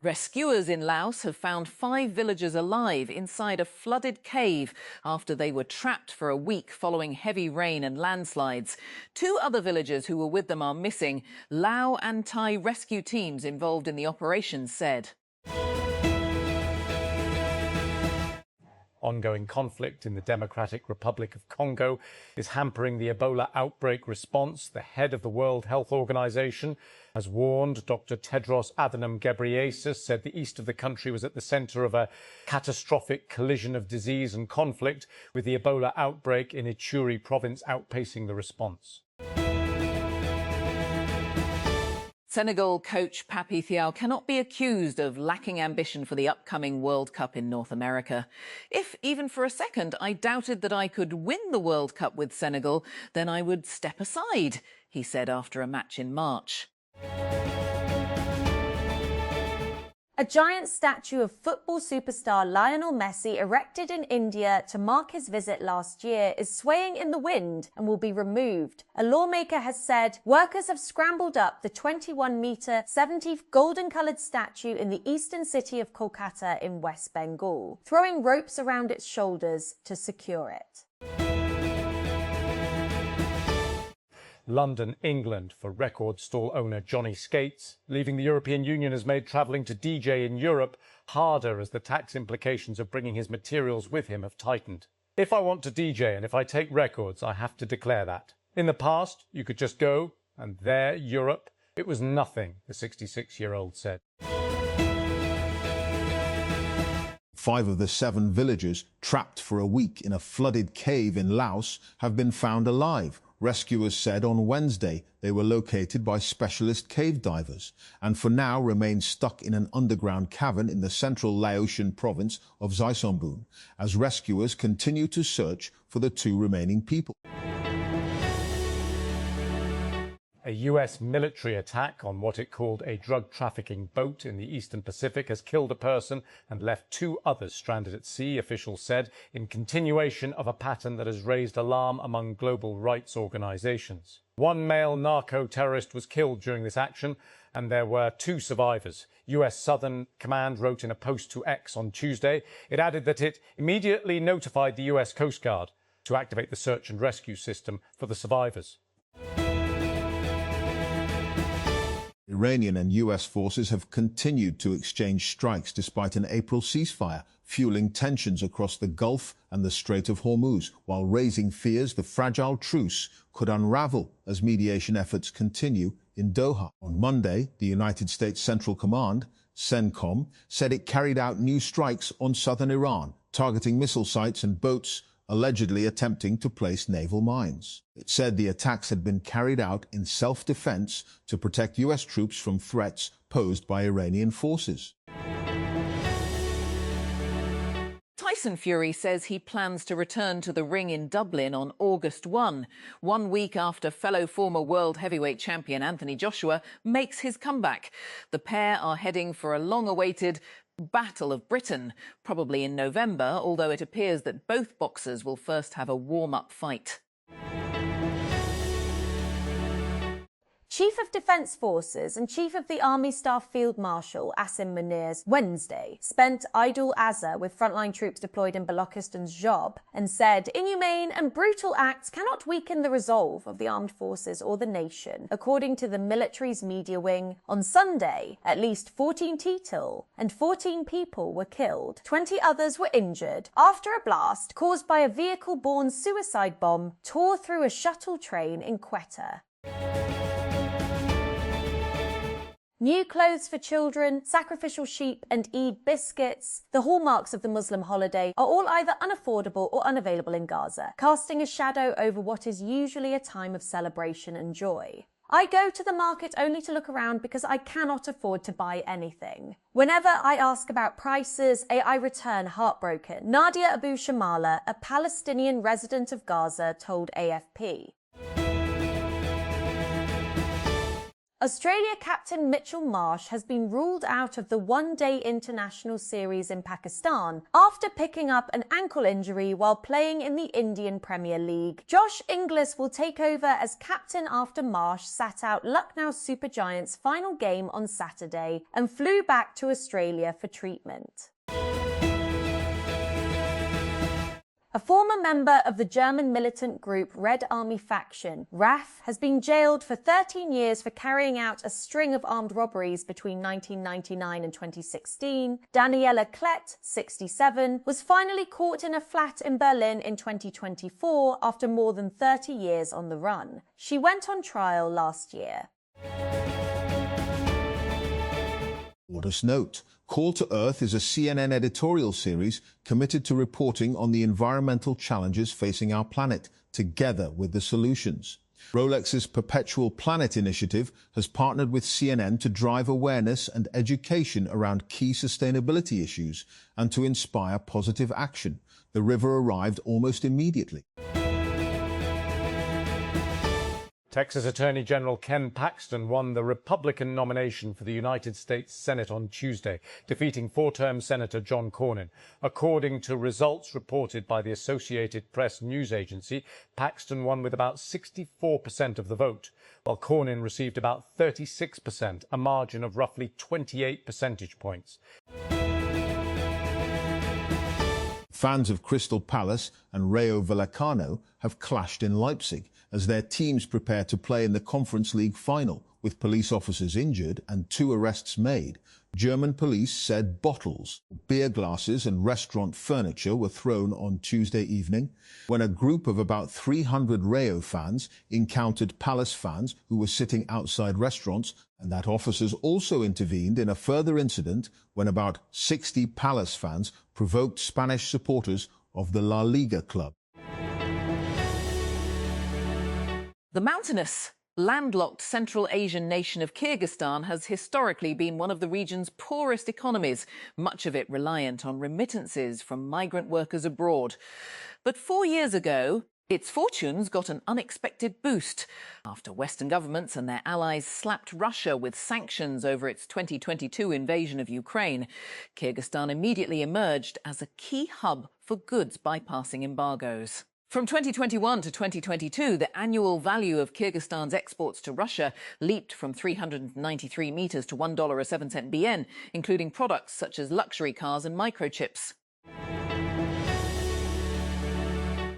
Rescuers in Laos have found 5 villagers alive inside a flooded cave after they were trapped for a week following heavy rain and landslides. 2 other villagers who were with them are missing. Lao and Thai rescue teams involved in the operation said. Ongoing conflict in the Democratic Republic of Congo is hampering the Ebola outbreak response. The head of the World Health Organization has warned. Dr. Tedros Adhanom Ghebreyesus said the east of the country was at the center of a catastrophic collision of disease and conflict, with the Ebola outbreak in Ituri province outpacing the response. Senegal coach Papi Thiaw cannot be accused of lacking ambition for the upcoming World Cup in North America. If, even for a second, I doubted that I could win the World Cup with Senegal, then I would step aside, he said after a match in March. A giant statue of football superstar Lionel Messi, erected in India to mark his visit last year, is swaying in the wind and will be removed. A lawmaker has said workers have scrambled up the 21-metre, 70 golden-coloured statue in the eastern city of Kolkata in West Bengal, throwing ropes around its shoulders to secure it. London, England, for record stall owner Johnny Skates. Leaving the European Union has made travelling to DJ in Europe harder as the tax implications of bringing his materials with him have tightened. If I want to DJ and if I take records, I have to declare that. In the past, you could just go, and there, Europe, it was nothing, the 66-year-old said. 5 of the 7 villagers trapped for a week in a flooded cave in Laos have been found alive. Rescuers said on Wednesday they were located by specialist cave divers and for now remain stuck in an underground cavern in the central Laotian province of Xaisomboon as rescuers continue to search for the 2 remaining people. A US military attack on what it called a drug trafficking boat in the Eastern Pacific has killed a person and left 2 others stranded at sea, officials said, in continuation of a pattern that has raised alarm among global rights organizations. 1 male narco-terrorist was killed during this action, and there were 2 survivors. US Southern Command wrote in a post to X on Tuesday. It added that it immediately notified the US Coast Guard to activate the search and rescue system for the survivors. Iranian and US forces have continued to exchange strikes despite an April ceasefire, fueling tensions across the Gulf and the Strait of Hormuz, while raising fears the fragile truce could unravel as mediation efforts continue in Doha. On Monday, the United States Central Command, CENTCOM, said it carried out new strikes on southern Iran, targeting missile sites and boats allegedly attempting to place naval mines. It said the attacks had been carried out in self-defense to protect US troops from threats posed by Iranian forces. Tyson Fury says he plans to return to the ring in Dublin on August 1 week after fellow former world heavyweight champion Anthony Joshua makes his comeback. The pair are heading for a long-awaited Battle of Britain, probably in November, although it appears that both boxers will first have a warm-up fight. Chief of Defence Forces and Chief of the Army Staff Field Marshal Asim Munir's Wednesday spent Eid al-Azha with frontline troops deployed in Balochistan's Job and said inhumane and brutal acts cannot weaken the resolve of the armed forces or the nation. According to the military's media wing, on Sunday, at least 14 Tetal and 14 people were killed. 20 others were injured after a blast caused by a vehicle-borne suicide bomb tore through a shuttle train in Quetta. New clothes for children, sacrificial sheep and Eid biscuits, the hallmarks of the Muslim holiday, are all either unaffordable or unavailable in Gaza, casting a shadow over what is usually a time of celebration and joy. I go to the market only to look around because I cannot afford to buy anything. Whenever I ask about prices, I return heartbroken, Nadia Abu Shamala, a Palestinian resident of Gaza, told AFP. Australia captain Mitchell Marsh has been ruled out of the one-day international series in Pakistan after picking up an ankle injury while playing in the Indian Premier League. Josh Inglis will take over as captain after Marsh sat out Lucknow Super Giants' final game on Saturday and flew back to Australia for treatment. A former member of the German militant group Red Army faction, RAF, has been jailed for 13 years for carrying out a string of armed robberies between 1999 and 2016. Daniela Klett, 67, was finally caught in a flat in Berlin in 2024 after more than 30 years on the run. She went on trial last year. Modest note. Call to Earth is a CNN editorial series committed to reporting on the environmental challenges facing our planet, together with the solutions. Rolex's Perpetual Planet initiative has partnered with CNN to drive awareness and education around key sustainability issues and to inspire positive action. The river arrived almost immediately. Texas Attorney General Ken Paxton won the Republican nomination for the United States Senate on Tuesday, defeating four-term Senator John Cornyn. According to results reported by the Associated Press news agency, Paxton won with about 64% of the vote, while Cornyn received about 36%, a margin of roughly 28 percentage points. Fans of Crystal Palace and Rayo Vallecano have clashed in Leipzig as their teams prepare to play in the Conference League final, with police officers injured and 2 arrests made. German police said bottles, beer glasses and restaurant furniture were thrown on Tuesday evening when a group of about 300 Rayo fans encountered Palace fans who were sitting outside restaurants, and that officers also intervened in a further incident when about 60 Palace fans provoked Spanish supporters of the La Liga club. The mountainous, landlocked Central Asian nation of Kyrgyzstan has historically been one of the region's poorest economies, much of it reliant on remittances from migrant workers abroad. But 4 years ago, its fortunes got an unexpected boost after Western governments and their allies slapped Russia with sanctions over its 2022 invasion of Ukraine. Kyrgyzstan immediately emerged as a key hub for goods bypassing embargoes. From 2021 to 2022, the annual value of Kyrgyzstan's exports to Russia leaped from 393 meters to $1.07 BN, including products such as luxury cars and microchips.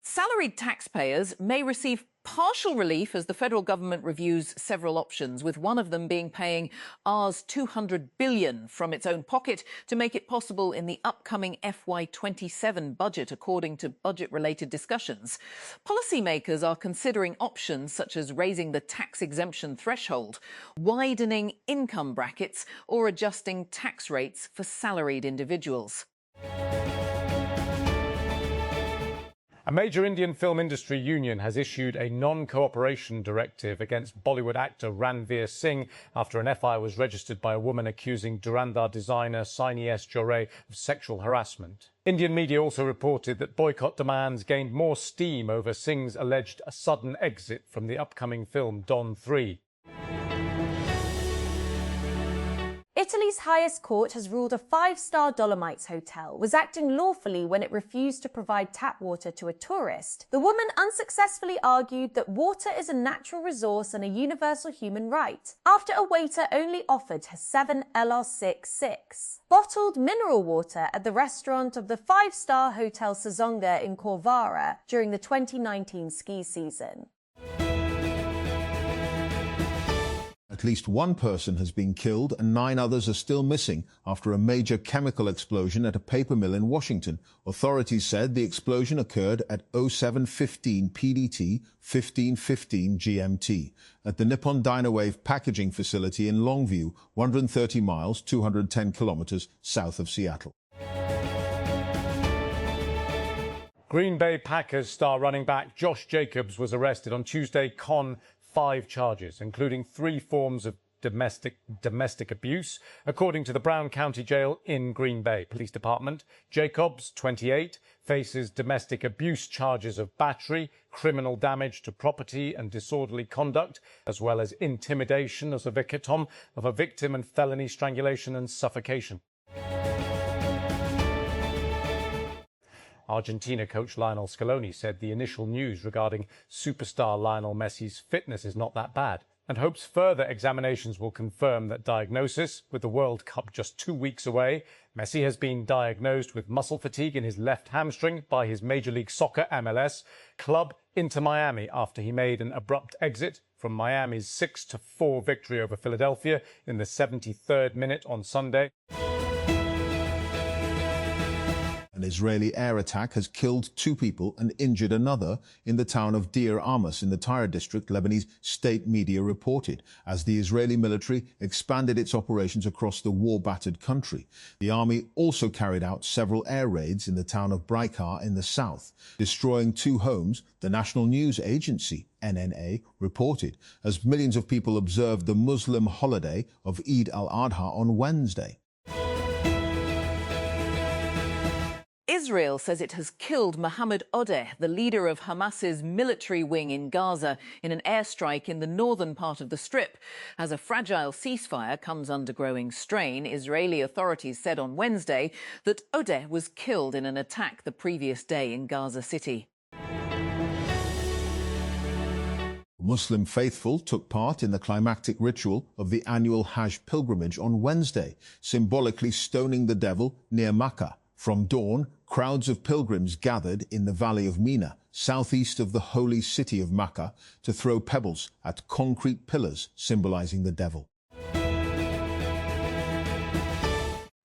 Salaried taxpayers may receive partial relief as the federal government reviews several options, with one of them being paying Rs 200 billion from its own pocket to make it possible in the upcoming FY27 budget, according to budget-related discussions. Policymakers are considering options such as raising the tax exemption threshold, widening income brackets, or adjusting tax rates for salaried individuals. A major Indian film industry union has issued a non-cooperation directive against Bollywood actor Ranveer Singh after an FI was registered by a woman accusing Durandar designer Saini S. Jore of sexual harassment. Indian media also reported that boycott demands gained more steam over Singh's alleged sudden exit from the upcoming film Don 3. Italy's highest court has ruled a 5-star Dolomites hotel was acting lawfully when it refused to provide tap water to a tourist. The woman unsuccessfully argued that water is a natural resource and a universal human right, after a waiter only offered her 7 LR66 bottled mineral water at the restaurant of the 5-star Hotel Sazonga in Corvara during the 2019 ski season. At least one person has been killed and 9 others are still missing after a major chemical explosion at a paper mill in Washington. Authorities said the explosion occurred at 07:15 PDT, 15:15 GMT, at the Nippon Dynawave packaging facility in Longview, 130 miles, 210 kilometers south of Seattle. Green Bay Packers star running back Josh Jacobs was arrested on Tuesday on 5 charges, including 3 forms of domestic abuse, according to the Brown County Jail in Green Bay Police Department. Jacobs, 28, faces domestic abuse charges of battery, criminal damage to property and disorderly conduct, as well as intimidation as a victim and felony strangulation and suffocation. Argentina coach Lionel Scaloni said the initial news regarding superstar Lionel Messi's fitness is not that bad, and hopes further examinations will confirm that diagnosis. With the World Cup just 2 weeks away, Messi has been diagnosed with muscle fatigue in his left hamstring by his Major League Soccer MLS club Inter Miami after he made an abrupt exit from Miami's 6-4 victory over Philadelphia in the 73rd minute on Sunday. An Israeli air attack has killed 2 people and injured another in the town of Deir Amos in the Tyre district, Lebanese state media reported, as the Israeli military expanded its operations across the war-battered country. The army also carried out several air raids in the town of Braikar in the south, destroying 2 homes, the national news agency NNA reported, as millions of people observed the Muslim holiday of Eid al-Adha on Wednesday. Israel says it has killed Mohammed Odeh, the leader of Hamas's military wing in Gaza, in an airstrike in the northern part of the Strip. As a fragile ceasefire comes under growing strain, Israeli authorities said on Wednesday that Odeh was killed in an attack the previous day in Gaza City. Muslim faithful took part in the climactic ritual of the annual Hajj pilgrimage on Wednesday, symbolically stoning the devil near Makkah. From dawn, crowds of pilgrims gathered in the valley of Mina, southeast of the holy city of Makkah, to throw pebbles at concrete pillars symbolizing the devil.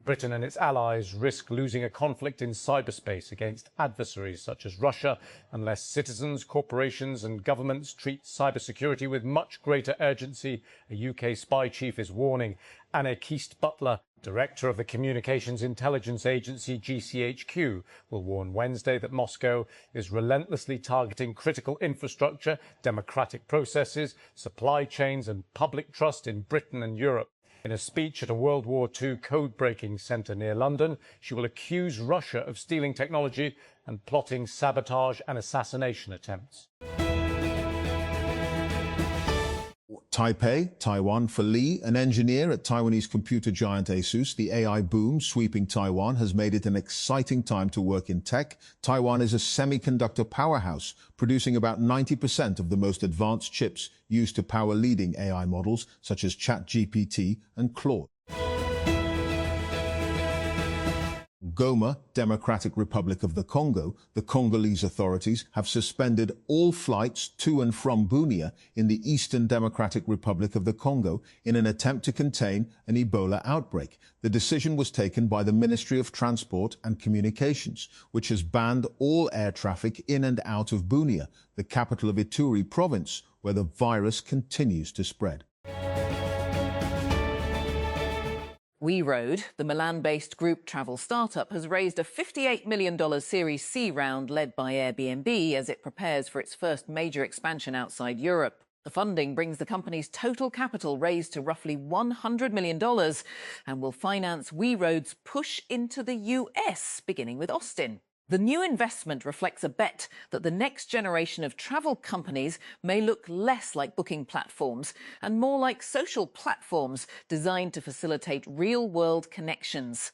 Britain and its allies risk losing a conflict in cyberspace against adversaries such as Russia unless citizens, corporations and governments treat cybersecurity with much greater urgency, a UK spy chief is warning. Anna Keast-Butler, director of the Communications Intelligence Agency GCHQ, will warn Wednesday that Moscow is relentlessly targeting critical infrastructure, democratic processes, supply chains and public trust in Britain and Europe. In a speech at a World War II code-breaking centre near London, she will accuse Russia of stealing technology and plotting sabotage and assassination attempts. Taipei, Taiwan. For Li, an engineer at Taiwanese computer giant ASUS, the AI boom sweeping Taiwan has made it an exciting time to work in tech. Taiwan is a semiconductor powerhouse, producing about 90% of the most advanced chips used to power leading AI models such as ChatGPT and Claude. Goma, Democratic Republic of the Congo, the Congolese authorities have suspended all flights to and from Bunia in the Eastern Democratic Republic of the Congo in an attempt to contain an Ebola outbreak. The decision was taken by the Ministry of Transport and Communications, which has banned all air traffic in and out of Bunia, the capital of Ituri province, where the virus continues to spread. WeRoad, the Milan-based group travel startup, has raised a $58 million Series C round led by Airbnb as it prepares for its first major expansion outside Europe. The funding brings the company's total capital raised to roughly $100 million and will finance WeRoad's push into the US, beginning with Austin. The new investment reflects a bet that the next generation of travel companies may look less like booking platforms and more like social platforms designed to facilitate real-world connections.